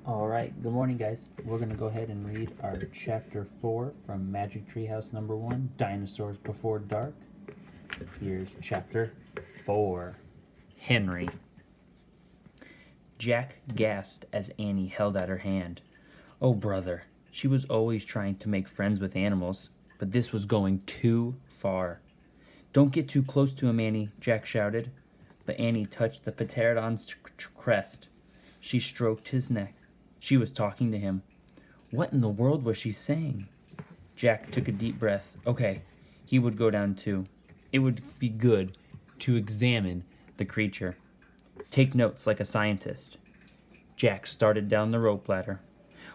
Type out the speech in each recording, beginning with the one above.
Alright, good morning guys. We're going to go ahead and read our chapter 4 from Magic Treehouse number 1, Dinosaurs Before Dark. Here's chapter 4. Henry. Jack gasped as Annie held out her hand. Oh brother, she was always trying to make friends with animals, but this was going too far. Don't get too close to him, Annie, Jack shouted. But Annie touched the pterodon's crest. She stroked his neck. She was talking to him. What in the world was she saying? Jack took a deep breath. Okay, he would go down too. It would be good to examine the creature. Take notes like a scientist. Jack started down the rope ladder.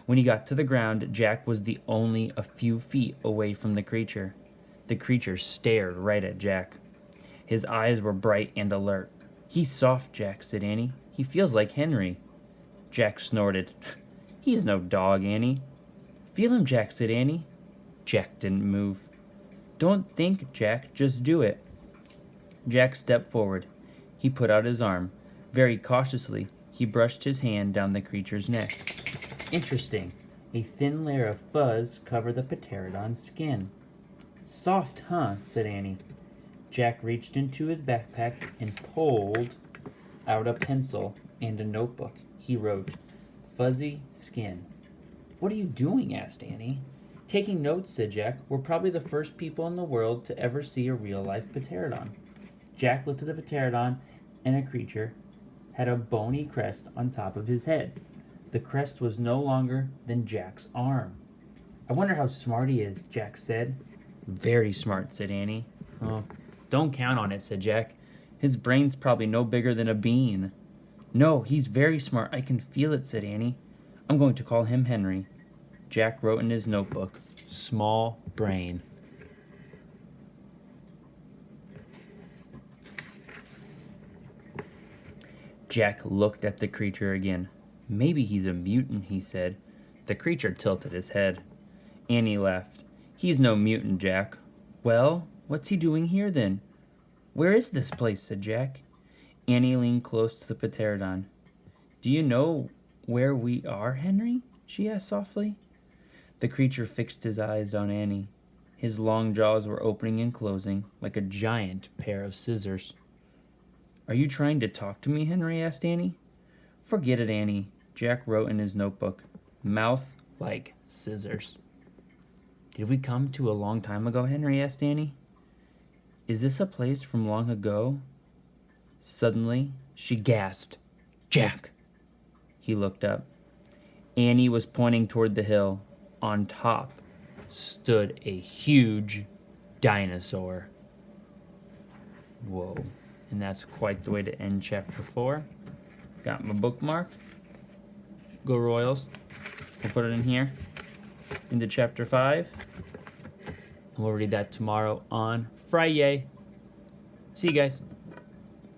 When he got to the ground, Jack was only a few feet away from the creature. The creature stared right at Jack. His eyes were bright and alert. He's soft, Jack, said Annie. He feels like Henry. Jack snorted. He's no dog, Annie. Feel him, Jack, said Annie. Jack didn't move. Don't think, Jack, just do it. Jack stepped forward. He put out his arm. Very cautiously, he brushed his hand down the creature's neck. Interesting. A thin layer of fuzz covered the pterodon's skin. Soft, huh? Said Annie. Jack reached into his backpack and pulled out a pencil and a notebook. He wrote, Fuzzy skin. What are you doing? Asked Annie. Taking notes, said Jack. We're probably the first people in the world to ever see a real-life pterodon. Jack looked at the pterodon, and a creature had a bony crest on top of his head. The crest was no longer than Jack's arm. I wonder how smart he is, Jack said. Very smart, said Annie. Oh, don't count on it, said Jack. His brain's probably no bigger than a bean. No, he's very smart. I can feel it, said Annie. I'm going to call him Henry. Jack wrote in his notebook, Small brain. Jack looked at the creature again. Maybe he's a mutant, he said. The creature tilted his head. Annie laughed. He's no mutant, Jack. Well, what's he doing here then? Where is this place? Said Jack. Annie leaned close to the pterodon. Do you know where we are, Henry? She asked softly. The creature fixed his eyes on Annie. His long jaws were opening and closing like a giant pair of scissors. Are you trying to talk to me, Henry? Asked Annie. Forget it, Annie. Jack wrote in his notebook. Mouth like scissors. Did we come to a long time ago, Henry? Asked Annie. Is this a place from long ago? Suddenly, she gasped. Jack! He looked up. Annie was pointing toward the hill. On top stood a huge dinosaur. Whoa. And that's quite the way to end chapter 4. Got my bookmark. Go Royals. We'll put it in here. Into chapter 5. And we'll read that tomorrow on Friday. See you guys.